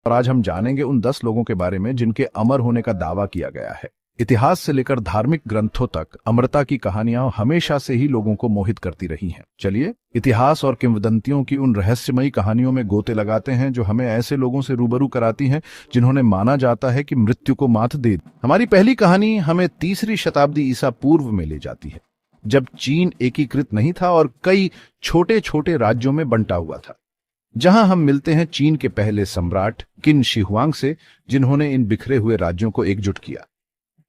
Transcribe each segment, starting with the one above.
और आज हम जानेंगे उन 10 लोगों के बारे में जिनके अमर होने का दावा किया गया है। इतिहास से लेकर धार्मिक ग्रंथों तक अमरता की कहानियां हमेशा से ही लोगों को मोहित करती रही हैं। चलिए इतिहास और किंवदंतियों की उन रहस्यमयी कहानियों में गोते लगाते हैं जो हमें ऐसे लोगों से रूबरू कराती हैं जिन्होंने माना जाता है कि मृत्यु को मात दे। हमारी पहली कहानी हमें 3री शताब्दी ईसा पूर्व में ले जाती है, जब चीन एकीकृत नहीं था और कई छोटे छोटे राज्यों में बंटा हुआ था। जहां हम मिलते हैं चीन के पहले सम्राट किन शी हुआंग से, जिन्होंने इन बिखरे हुए राज्यों को एकजुट किया।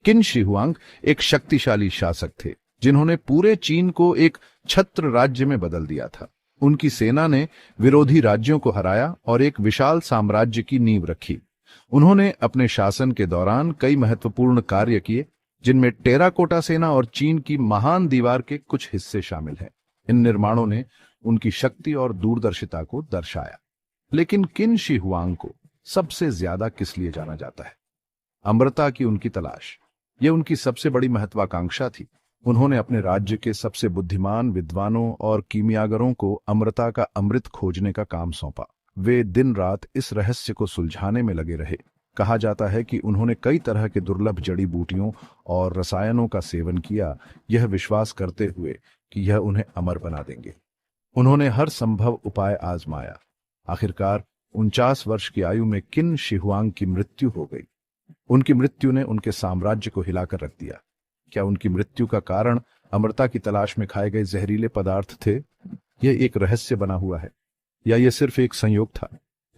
किन शी हुआंग एक शक्तिशाली शासक थे जिन्होंने पूरे चीन को एक छत्र राज्य में बदल दिया था। उनकी सेना ने विरोधी राज्यों को हराया और एक विशाल साम्राज्य की नींव रखी। उन्होंने अपने शासन के दौरान कई महत्वपूर्ण कार्य किए, जिनमें टेराकोटा सेना और चीन की महान दीवार के कुछ हिस्से शामिल हैं। इन निर्माणों ने उनकी शक्ति और दूरदर्शिता को दर्शाया। लेकिन किन शी हुआंग को सबसे ज्यादा किस लिए जाना जाता है? अमरता की उनकी तलाश, यह उनकी सबसे बड़ी महत्वाकांक्षा थी। उन्होंने अपने राज्य के सबसे बुद्धिमान विद्वानों और कीमियागरों को अमरता का अमृत खोजने का काम सौंपा। वे दिन रात इस रहस्य को सुलझाने में लगे रहे। कहा जाता है कि उन्होंने कई तरह के दुर्लभ जड़ी बूटियों और रसायनों का सेवन किया, यह विश्वास करते हुए कि यह उन्हें अमर बना देंगे। उन्होंने हर संभव उपाय आजमाया। आखिरकार 49 वर्ष की आयु में किन शी हुआंग की मृत्यु हो गई। उनकी मृत्यु ने उनके साम्राज्य को हिलाकर रख दिया। क्या उनकी मृत्यु का कारण अमरता की तलाश में खाए गए जहरीले पदार्थ थे? यह एक रहस्य बना हुआ है, या यह सिर्फ एक संयोग था?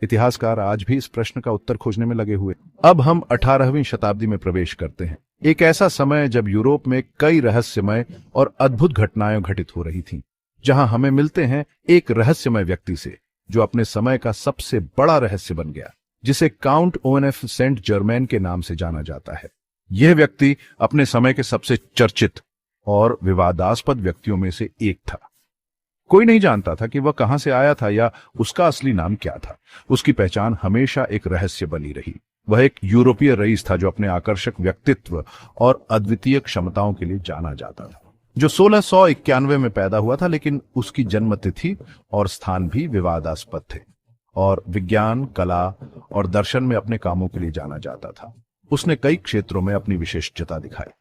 इतिहासकार आज भी इस प्रश्न का उत्तर खोजने में लगे हुए। अब हम 18वीं शताब्दी में प्रवेश करते हैं, एक ऐसा समय जब यूरोप में कई रहस्यमय और अद्भुत घटनाएं घटित हो रही थीं। जहां हमें मिलते हैं एक रहस्यमय व्यक्ति से जो अपने समय का सबसे बड़ा रहस्य बन गया, जिसे काउंट ओएनएफ सेंट जर्मैन के नाम से जाना जाता है। यह व्यक्ति अपने समय के सबसे चर्चित और विवादास्पद व्यक्तियों में से एक था। कोई नहीं जानता था कि वह कहां से आया था या उसका असली नाम क्या था। उसकी पहचान हमेशा एक रहस्य बनी रही। वह एक यूरोपीय रईस था जो अपने आकर्षक व्यक्तित्व और अद्वितीय क्षमताओं के लिए जाना जाता था, जो 1691 में पैदा हुआ था, लेकिन उसकी जन्मतिथि और स्थान भी विवादास्पद थे और विज्ञान, कला और दर्शन में अपने कामों के लिए जाना जाता था। उसने कई क्षेत्रों में अपनी विशिष्टता दिखाई,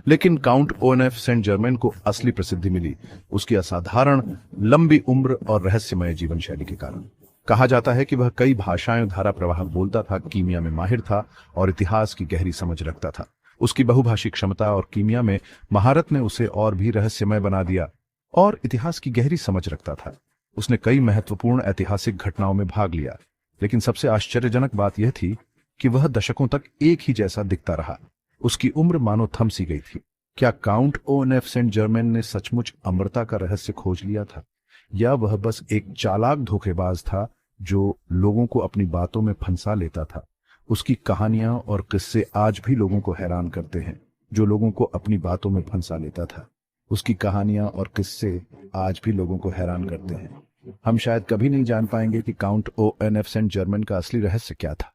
लेकिन काउंट ओएनएफ सेंट जर्मैन को असली प्रसिद्धि मिली उसकी असाधारण लंबी उम्र और रहस्यमय जीवन शैली के कारण। कहा जाता है कि वह कई भाषाएं धारा प्रवाह बोलता था, कीमिया में माहिर था और इतिहास की गहरी समझ रखता था। उसकी बहुभाषी क्षमता और कीमिया में महारत ने उसे और भी रहस्यमय बना दिया और इतिहास की गहरी समझ रखता था। उसने कई महत्वपूर्ण ऐतिहासिक घटनाओं में भाग लिया, लेकिन सबसे आश्चर्यजनक बात यह थी कि वह दशकों तक एक ही जैसा दिखता रहा। उसकी उम्र मानो थम सी गई थी। क्या काउंट ओएनएफ सेंट जर्मैन ने सचमुच अमरता का रहस्य खोज लिया था, या वह बस एक चालाक धोखेबाज था जो लोगों को अपनी बातों में फंसा लेता था? उसकी कहानियां और किस्से आज भी लोगों को हैरान करते हैं, जो लोगों को अपनी बातों में फंसा लेता था। उसकी कहानियां और किस्से आज भी लोगों को हैरान करते हैं। हम शायद कभी नहीं जान पाएंगे कि काउंट ओएनएफ सेंट जर्मैन का असली रहस्य क्या था।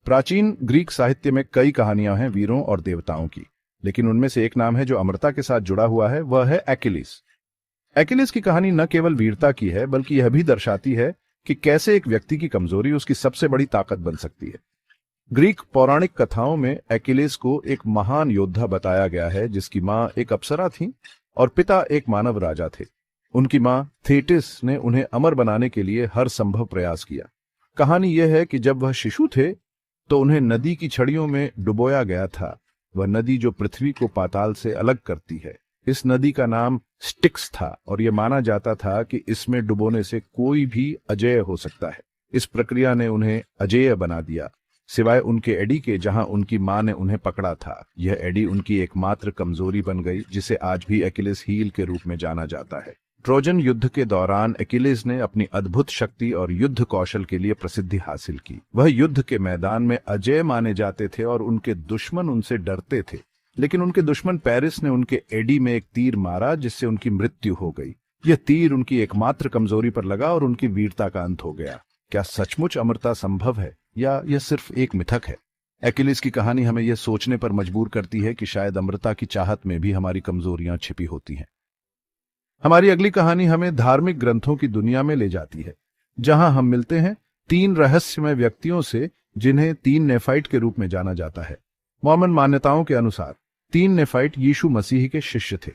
प्राचीन ग्रीक साहित्य में कई कहानियां हैं वीरों और देवताओं की, लेकिन उनमें से एक नाम है जो अमरता के साथ जुड़ा हुआ है, वह है एकिलीस। एकिलीस की कहानी न केवल वीरता की है, बल्कि यह भी दर्शाती है कि कैसे एक व्यक्ति की कमजोरी उसकी सबसे बड़ी ताकत बन सकती है। ग्रीक पौराणिक कथाओं में एकिलीस को एक महान योद्धा बताया गया है, जिसकी मां एक अप्सरा थी और पिता एक मानव राजा थे। उनकी मां थेटिस ने उन्हें अमर बनाने के लिए हर संभव प्रयास किया। कहानी यह है कि जब वह शिशु थे तो उन्हें नदी की छड़ियों में डुबोया गया था, वह नदी जो पृथ्वी को पाताल से अलग करती है। इस नदी का नाम स्टिक्स था और यह माना जाता था कि इसमें डुबोने से कोई भी अजेय हो सकता है। इस प्रक्रिया ने उन्हें अजेय बना दिया, सिवाय उनके एडी के, जहां उनकी मां ने उन्हें पकड़ा था। यह एडी उनकी एकमात्र कमजोरी बन गई, जिसे आज भी एकिलीस हील के रूप में जाना जाता है। ट्रोजन युद्ध के दौरान एकिलीस ने अपनी अद्भुत शक्ति और युद्ध कौशल के लिए प्रसिद्धि हासिल की। वह युद्ध के मैदान में अजेय माने जाते थे और उनके दुश्मन उनसे डरते थे। लेकिन उनके दुश्मन पेरिस ने उनके एडी में एक तीर मारा, जिससे उनकी मृत्यु हो गई। यह तीर उनकी एकमात्र कमजोरी पर लगा और उनकी वीरता का अंत हो गया। क्या सचमुच अमरता संभव है, या यह सिर्फ एक मिथक है? एकिलीस की कहानी हमें यह सोचने पर मजबूर करती है कि शायद अमरता की चाहत में भी हमारी कमजोरियां छिपी होती हैं। हमारी अगली कहानी हमें धार्मिक ग्रंथों की दुनिया में ले जाती है, जहां हम मिलते हैं 3 रहस्यमय व्यक्तियों से जिन्हें तीन नेफाइट के रूप में जाना जाता है। मॉर्मन मान्यताओं के अनुसार तीन नेफाइट यीशु मसीह के शिष्य थे,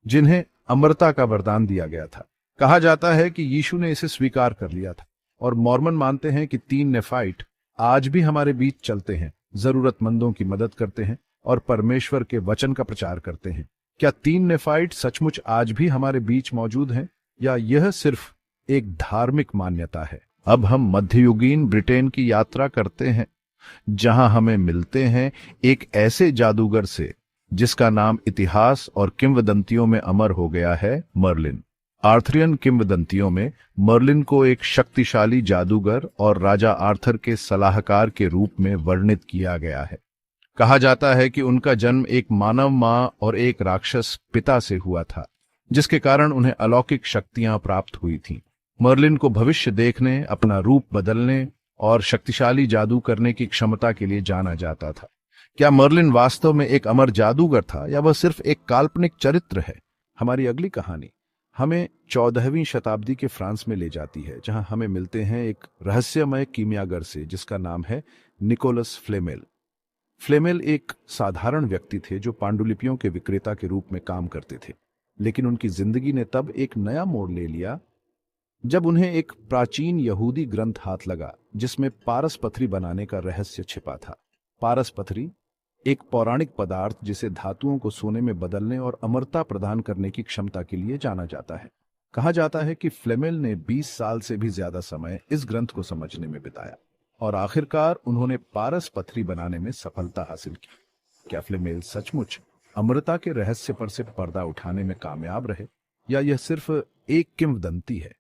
जिन्हें अमरता का वरदान दिया गया था। कहा जाता है कि यीशु ने इसे स्वीकार कर लिया था, और मॉर्मन मानते हैं कि तीन नेफाइट आज भी हमारे बीच चलते हैं, जरूरतमंदों की मदद करते हैं और परमेश्वर के वचन का प्रचार करते हैं। क्या तीन नेफाइट सचमुच आज भी हमारे बीच मौजूद हैं, या यह सिर्फ एक धार्मिक मान्यता है? अब हम मध्ययुगीन ब्रिटेन की यात्रा करते हैं, जहां हमें मिलते हैं एक ऐसे जादूगर से जिसका नाम इतिहास और किंवदंतियों में अमर हो गया है, मर्लिन। आर्थरियन किंवदंतियों में मर्लिन को एक शक्तिशाली जादूगर और राजा आर्थर के सलाहकार के रूप में वर्णित किया गया है। कहा जाता है कि उनका जन्म एक मानव मां और एक राक्षस पिता से हुआ था, जिसके कारण उन्हें अलौकिक शक्तियां प्राप्त हुई थीं। मर्लिन को भविष्य देखने, अपना रूप बदलने और शक्तिशाली जादू करने की क्षमता के लिए जाना जाता था। क्या मर्लिन वास्तव में एक अमर जादूगर था, या वह सिर्फ एक काल्पनिक चरित्र है? हमारी अगली कहानी हमें 14वीं शताब्दी के फ्रांस में ले जाती है, जहां हमें मिलते हैं एक रहस्यमय कीमियागर से जिसका नाम है निकोलस फ्लेमेल। फ्लेमेल एक साधारण व्यक्ति थे जो पांडुलिपियों के विक्रेता के रूप में काम करते थे, लेकिन उनकी जिंदगी ने तब एक नया मोड़ ले लिया जब उन्हें एक प्राचीन यहूदी ग्रंथ हाथ लगा, जिसमें पारस पथरी बनाने का रहस्य छिपा था। पारस पथरी एक पौराणिक पदार्थ जिसे धातुओं को सोने में बदलने और अमरता प्रदान करने की क्षमता के लिए जाना जाता है। कहा जाता है कि फ्लेमेल ने 20 साल से भी ज्यादा समय इस ग्रंथ को समझने में बिताया, और आखिरकार उन्होंने पारस पथरी बनाने में सफलता हासिल की। क्या फ्लेमेल सचमुच अमरता के रहस्य पर से पर्दा उठाने में कामयाब रहे, या यह सिर्फ एक किंवदंती है?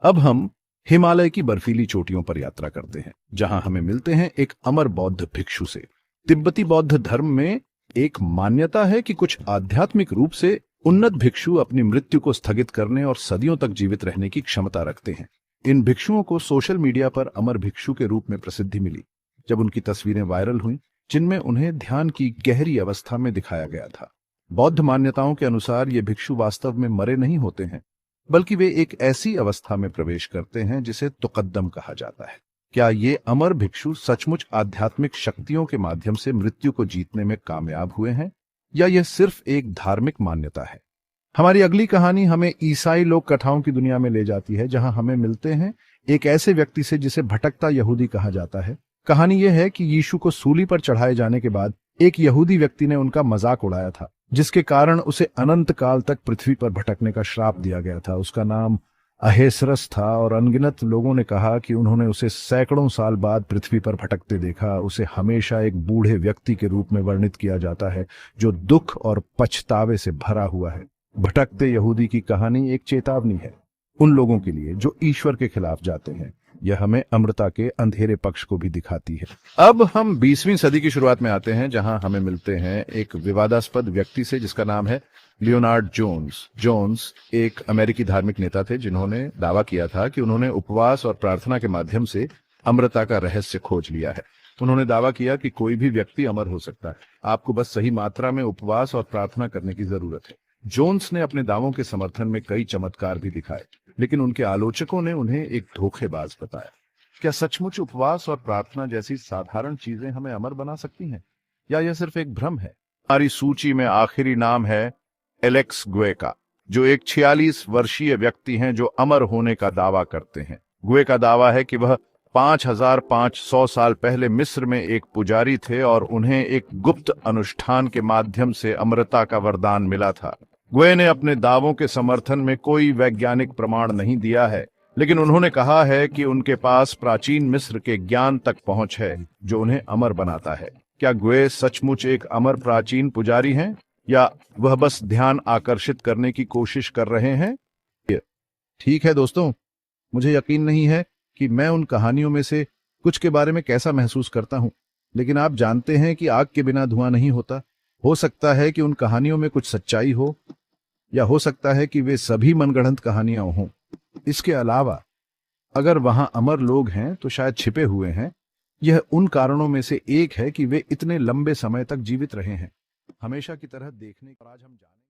अब हम हिमालय की बर्फीली चोटियों पर यात्रा करते हैं, जहां हमें मिलते हैं एक अमर बौद्ध भिक्षु से। तिब्बती बौद्ध धर्म में एक मान्यता है कि कुछ आध्यात्मिक रूप से उन्नत भिक्षु अपनी मृत्यु को स्थगित करने और सदियों तक जीवित रहने की क्षमता रखते हैं। इन भिक्षुओं को सोशल मीडिया पर अमर भिक्षु के रूप में प्रसिद्धि मिली जब उनकी तस्वीरें वायरल हुईं, जिनमें उन्हें ध्यान की गहरी अवस्था में दिखाया गया था। बौद्ध मान्यताओं के अनुसार ये भिक्षु वास्तव में मरे नहीं होते हैं, बल्कि वे एक ऐसी अवस्था में प्रवेश करते हैं जिसे तुकद्दम कहा जाता है। क्या ये अमर भिक्षु सचमुच आध्यात्मिक शक्तियों के माध्यम से मृत्यु को जीतने में कामयाब हुए हैं, या यह सिर्फ एक धार्मिक मान्यता है? हमारी अगली कहानी हमें ईसाई लोक कथाओं की दुनिया में ले जाती है, जहां हमें मिलते हैं एक ऐसे व्यक्ति से जिसे भटकता यहूदी कहा जाता है। कहानी यह है कि यीशु को सूली पर चढ़ाए जाने के बाद एक यहूदी व्यक्ति ने उनका मजाक उड़ाया था, जिसके कारण उसे अनंत काल तक पृथ्वी पर भटकने का श्राप दिया गया था। उसका नाम अहेसरस था, और अनगिनत लोगों ने कहा कि उन्होंने उसे सैकड़ों साल बाद पृथ्वी पर भटकते देखा। उसे हमेशा एक बूढ़े व्यक्ति के रूप में वर्णित किया जाता है, जो दुख और पछतावे से भरा हुआ है। भटकते यहूदी की कहानी एक चेतावनी है उन लोगों के लिए जो ईश्वर के खिलाफ जाते हैं। यह हमें अमृता के अंधेरे पक्ष को भी दिखाती है। अब हम 20वीं सदी की शुरुआत में आते हैं, जहां हमें मिलते हैं एक विवादास्पद व्यक्ति से जिसका नाम है लियोनार्ड जोन्स। जोन्स एक अमेरिकी धार्मिक नेता थे, जिन्होंने दावा किया था कि उन्होंने उपवास और प्रार्थना के माध्यम से अमरता का रहस्य खोज लिया है। उन्होंने दावा किया कि कोई भी व्यक्ति अमर हो सकता है, आपको बस सही मात्रा में उपवास और प्रार्थना करने की जरूरत है। जोन्स ने अपने दावों के समर्थन में कई चमत्कार भी दिखाए, लेकिन उनके आलोचकों ने उन्हें एक धोखेबाज बताया। क्या सचमुच उपवास और प्रार्थना जैसी साधारण चीजें हमें अमर बना सकती हैं, या यह सिर्फ एक भ्रम है? हमारी सूची में आखिरी नाम है एलेक्स गुए का, जो एक 46 वर्षीय व्यक्ति हैं जो अमर होने का दावा करते हैं। गुए का दावा है कि वह 5500 साल पहले मिस्र में एक पुजारी थे और उन्हें एक गुप्त अनुष्ठान के माध्यम से अमरता का वरदान मिला था। गुए ने अपने दावों के समर्थन में कोई वैज्ञानिक प्रमाण नहीं दिया है, लेकिन उन्होंने कहा है कि उनके पास प्राचीन मिस्र के ज्ञान तक पहुंच है जो उन्हें अमर बनाता है। क्या गुए सचमुच एक अमर प्राचीन पुजारी हैं, या वह बस ध्यान आकर्षित करने की कोशिश कर रहे हैं? ठीक है दोस्तों, मुझे यकीन नहीं है कि मैं उन कहानियों में से कुछ के बारे में कैसा महसूस करता हूं, लेकिन आप जानते हैं कि आग के बिना धुआं नहीं होता। हो सकता है कि उन कहानियों में कुछ सच्चाई हो, या हो सकता है कि वे सभी मनगढ़ंत कहानियां हों। इसके अलावा अगर वहां अमर लोग हैं तो शायद छिपे हुए हैं। यह उन कारणों में से एक है कि वे इतने लंबे समय तक जीवित रहे हैं, हमेशा की तरह देखने। आज हम जाने